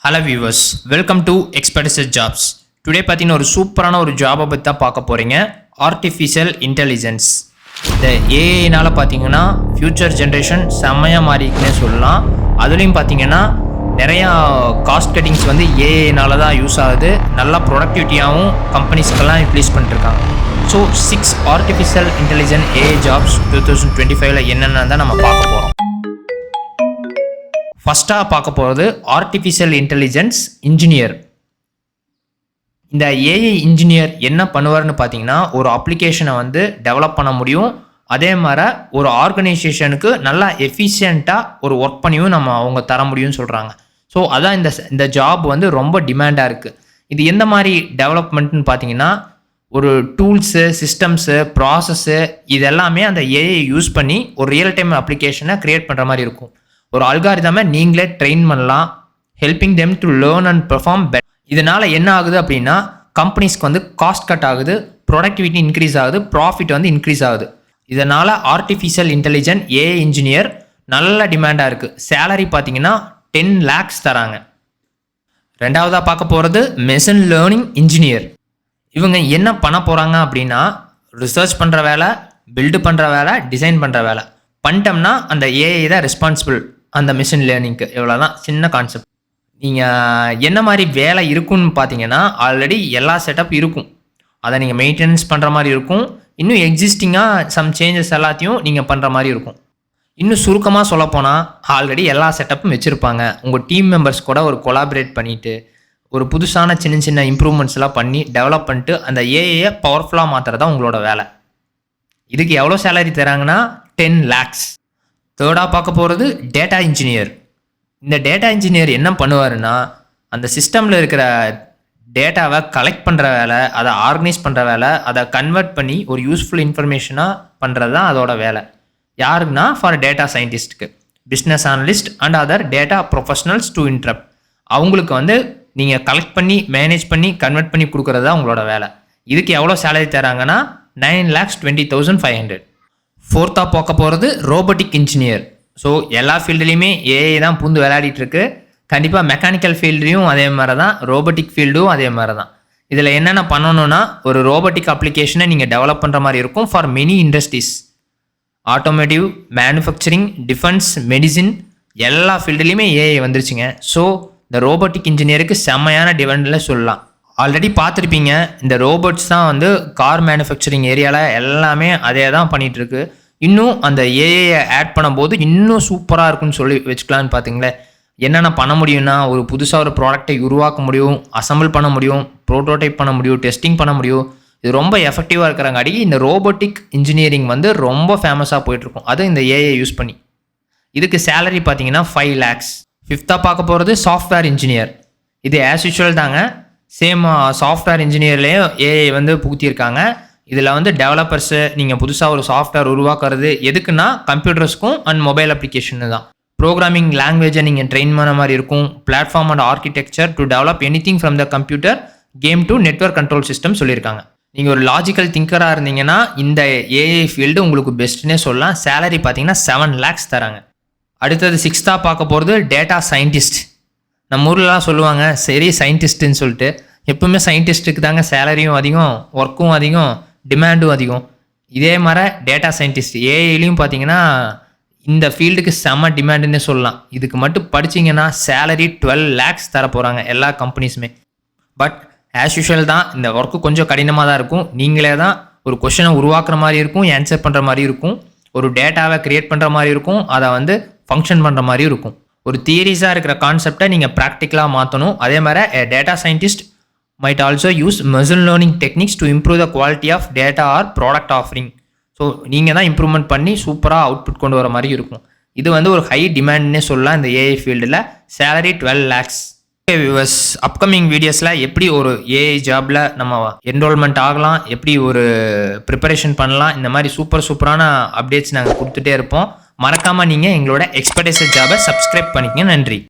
Hello viewers, welcome to Expertises jobs. Today பார்த்தீங்கன்னா ஒரு சூப்பரான ஒரு ஜாபை பற்றி தான் பார்க்க போகிறீங்க. Artificial intelligence. இந்த ஏஐனால் பார்த்தீங்கன்னா ஃப்யூச்சர் ஜென்ரேஷன் செம்மையாக மாறிக்குன்னே சொல்லலாம். அதுலேயும் பார்த்தீங்கன்னா நிறையா காஸ்ட் கட்டிங்ஸ் வந்து ஏஐனால தான் யூஸ் ஆகுது. நல்லா ப்ரொடக்டிவிட்டியாகவும் கம்பெனிஸ்க்கெல்லாம் யூட்டிலைஸ் பண்ணிட்டுருக்காங்க. So 6 artificial intelligent AI jobs 2025 என்னென்னு தான் நம்ம பார்க்க போகிறோம். ஃபஸ்ட்டாக பார்க்க போகிறது ஆர்டிஃபிஷியல் இன்டெலிஜென்ஸ் இன்ஜினியர். இந்த ஏஐ இன்ஜினியர் என்ன பண்ணுவார்னு பார்த்தீங்கன்னா, ஒரு அப்ளிகேஷனை வந்து டெவலப் பண்ண முடியும். அதே மாதிரி ஒரு ஆர்கனைசேஷனுக்கு நல்லா எஃபிஷியண்ட்டாக ஒரு ஒர்க் பண்ணியும் அவங்க தர முடியும்னு சொல்கிறாங்க. ஸோ அதான் இந்த ஜாப் வந்து ரொம்ப டிமாண்டாக இருக்குது. இது எந்த மாதிரி டெவலப்மெண்ட்னு பார்த்தீங்கன்னா, ஒரு டூல்ஸு, சிஸ்டம்ஸு, ப்ராசஸ்ஸு இதெல்லாமே அந்த ஏஐ யூஸ் பண்ணி ஒரு ரியல் டைம் அப்ளிகேஷனை க்ரியேட் பண்ணுற மாதிரி இருக்கும். ஒரு அல்காரிதமை நீங்களே ட்ரெயின் பண்ணலாம், helping them to learn and perform better. இதனால் என்ன ஆகுது அப்படின்னா, கம்பெனிஸ்க்கு வந்து காஸ்ட் கட் ஆகுது, ப்ரொடக்டிவிட்டி இன்க்ரீஸ் ஆகுது, ப்ராஃபிட் வந்து இன்க்ரீஸ் ஆகுது. இதனால் ஆர்டிஃபிஷியல் இன்டெலிஜென்ட் ஏஐ இன்ஜினியர் நல்ல டிமாண்டாக இருக்குது. சேலரி பார்த்தீங்கன்னா 10 lakhs தராங்க. ரெண்டாவதாக பார்க்க போகிறது மெஷின் லேர்னிங் இன்ஜினியர். இவங்க என்ன பண்ண போகிறாங்க அப்படின்னா, ரிசர்ச் பண்ணுற வேலை, பில்டு பண்ணுற வேலை, டிசைன் பண்ணுற வேலை பண்ணிட்டோம்னா அந்த ஏஐ தான் ரெஸ்பான்சிபிள் அந்த மிஷின் லேர்னிங்க்கு. இவ்வளோதான் சின்ன கான்செப்ட். நீங்கள் என்ன மாதிரி வேலை இருக்குன்னு பார்த்தீங்கன்னா, ஆல்ரெடி எல்லா செட்டப் இருக்கும், அதை நீங்கள் மெயின்டெனன்ஸ் பண்ணுற மாதிரி இருக்கும். இன்னும் எக்ஸிஸ்டிங்காக சம் சேஞ்சஸ் எல்லாத்தையும் நீங்கள் பண்ணுற மாதிரி இருக்கும். இன்னும் சுருக்கமாக சொல்லப்போனால், ஆல்ரெடி எல்லா செட்டப்பும் வச்சுருப்பாங்க. உங்கள் டீம் மெம்பர்ஸ் கூட ஒரு கொலாபரேட் பண்ணிவிட்டு ஒரு புதுசான சின்ன சின்ன இம்ப்ரூவ்மெண்ட்ஸ் எல்லாம் பண்ணி டெவலப் பண்ணிட்டு அந்த ஏஐயை பவர்ஃபுல்லாக மாற்றுறதா உங்களோட வேலை. இதுக்கு எவ்வளோ சேலரி தராங்கன்னா 10 lakhs. தேர்டாக பார்க்க போகிறது டேட்டா இன்ஜினியர். இந்த டேட்டா இன்ஜினியர் என்ன பண்ணுவாருன்னா, அந்த சிஸ்டமில் இருக்கிற டேட்டாவை கலெக்ட் பண்ணுற வேலை, அதை ஆர்கனைஸ் பண்ணுற வேலை, அதை கன்வெர்ட் பண்ணி ஒரு யூஸ்ஃபுல் இன்ஃபர்மேஷனாக பண்ணுறது தான் அதோட வேலை. யாருக்குன்னா, ஃபார் டேட்டா சயின்டிஸ்ட்டுக்கு, business analyst and other data professionals to interrupt. அவங்களுக்கு வந்து நீங்கள் கலெக்ட் பண்ணி மேனேஜ் பண்ணி கன்வெர்ட் பண்ணி கொடுக்குறது தான் உங்களோட வேலை. இதுக்கு எவ்வளோ சேலரி தராங்கன்னா 9,20,500. ஃபோர்த்தாக பார்க்க போகிறது ரோபோட்டிக் இன்ஜினியர். ஸோ எல்லா ஃபீல்டுலேயுமே ஏஐ தான் பூந்து விளையாடிட்டுருக்கு. கண்டிப்பாக மெக்கானிக்கல் ஃபீல்டுலையும் அதே மாதிரி தான், ரோபோட்டிக் ஃபீல்டும் அதே மாதிரி தான். இதில் என்னென்ன பண்ணணுன்னா, ஒரு ரோபோட்டிக் அப்ளிகேஷனை நீங்கள் டெவலப் பண்ணுற மாதிரி இருக்கும் for many industries. Automotive, manufacturing, defence, medicine எல்லா ஃபீல்டுலேயுமே ஏஐ வந்துருச்சுங்க. ஸோ இந்த ரோபோட்டிக் இன்ஜினியருக்கு செம்மையான டிமாண்டில் சொல்லலாம். ஆல்ரெடி பார்த்துருப்பீங்க, இந்த ரோபோட்ஸ் தான் வந்து கார் மேனுஃபேக்சரிங் ஏரியாவில் எல்லாமே அதே தான் பண்ணிகிட்ருக்கு. இன்னும் அந்த ஏஐயை ஆட் பண்ணும்போது இன்னும் சூப்பராக இருக்குன்னு சொல்லி வச்சுக்கலான்னு பார்த்தீங்களேன். என்னென்ன பண்ண முடியும்னா, ஒரு புதுசாக ஒரு ப்ராடக்டை உருவாக்க முடியும், அசம்பிள் பண்ண முடியும், ப்ரோட்டோடைப் பண்ண முடியும், டெஸ்டிங் பண்ண முடியும். இது ரொம்ப எஃபெக்டிவாக இருக்கிறங்காடி இந்த ரோபோட்டிக் இன்ஜினியரிங் வந்து ரொம்ப ஃபேமஸாக போயிட்டுருக்கும், அது இந்த ஏஐ யூஸ் பண்ணி. இதுக்கு சேலரி பார்த்தீங்கன்னா 5 lakhs. ஃபிஃப்த்தாக பார்க்க போகிறது சாஃப்ட்வேர் இன்ஜினியர். இது ஆஸ் யூஷுவல் தாங்க, சேம் சாஃப்ட்வேர் இன்ஜினியர்லேயே ஏஐ வந்து புகுத்தியிருக்காங்க. இதில் வந்து டெவலப்பர்ஸு, நீங்கள் புதுசாக ஒரு சாஃப்ட்வேர் உருவாக்குறது எதுக்குன்னா கம்ப்யூட்டர்ஸ்க்கும் அண்ட் மொபைல் அப்ளிகேஷனு தான். ப்ரோக்ராமிங் லாங்குவேஜை நீங்கள் ட்ரெயின் பண்ண மாதிரி இருக்கும். Platform and architecture to develop anything from the computer came to network control system சொல்லியிருக்காங்க. நீங்கள் ஒரு லாஜிக்கல் திங்கராக இருந்தீங்கன்னா இந்த ஏஐ ஃபீல்டு உங்களுக்கு பெஸ்ட்டுன்னே சொல்லலாம். சேலரி பார்த்தீங்கன்னா 7 lakhs தராங்க. அடுத்தது 6th பார்க்க போகிறது டேட்டா சயின்டிஸ்ட். நம்ம ஊர்லலாம் சொல்லுவாங்க சரி சயின்டிஸ்ட்டுன்னு சொல்லிட்டு. எப்பவுமே சயின்டிஸ்ட்டுக்கு தாங்க சேலரியும் அதிகம், ஒர்க்கும் அதிகம், டிமாண்டும் அதிகம். இதே மாதிரி டேட்டா சயின்டிஸ்ட் ஏஐலையும் பார்த்தீங்கன்னா இந்த ஃபீல்டுக்கு செம்ம டிமாண்டுன்னே சொல்லலாம். இதுக்கு மட்டும் படிச்சிங்கன்னா சேலரி 12 lakhs தர போகிறாங்க எல்லா கம்பெனிஸுமே. பட் ஆஸ் யூஷுவல் தான், இந்த ஒர்க்கு கொஞ்சம் கடினமாக தான் இருக்கும். நீங்களே தான் ஒரு கொஷனை உருவாக்குற மாதிரி இருக்கும், ஆன்சர் பண்ணுற மாதிரி இருக்கும், ஒரு டேட்டாவை க்ரியேட் பண்ணுற மாதிரி இருக்கும், அதை வந்து ஃபங்க்ஷன் பண்ணுற மாதிரி இருக்கும். ஒரு தியரிஸாக இருக்கிற கான்செப்டை நீங்கள் ப்ராக்டிக்கலாக மாற்றணும். அதே மாதிரி data scientist might also use machine learning techniques to improve the quality of data or product offering. So நீங்கள் தான் இம்ப்ரூவ்மெண்ட் பண்ணி சூப்பராக அவுட்புட் கொண்டு வர மாதிரி இருக்கும். இது வந்து ஒரு ஹை டிமாண்ட்னே சொல்லலாம் இந்த ஏஐ ஃபீல்டில். Salary 12 lakhs. Okay viewers, upcoming வீடியோஸில் எப்படி ஒரு ஏஐ ஜாபில் நம்ம என்ரோல்மெண்ட் ஆகலாம், எப்படி ஒரு ப்ரிப்பரேஷன் பண்ணலாம், இந்த மாதிரி சூப்பரான அப்டேட்ஸ் நாங்கள் கொடுத்துட்டே இருப்போம். மறக்காமல் நீங்கள் எங்களோட எக்ஸ்பர்டைசர் ஜாபை சப்ஸ்கிரைப் பண்ணிக்கங்க. நன்றி.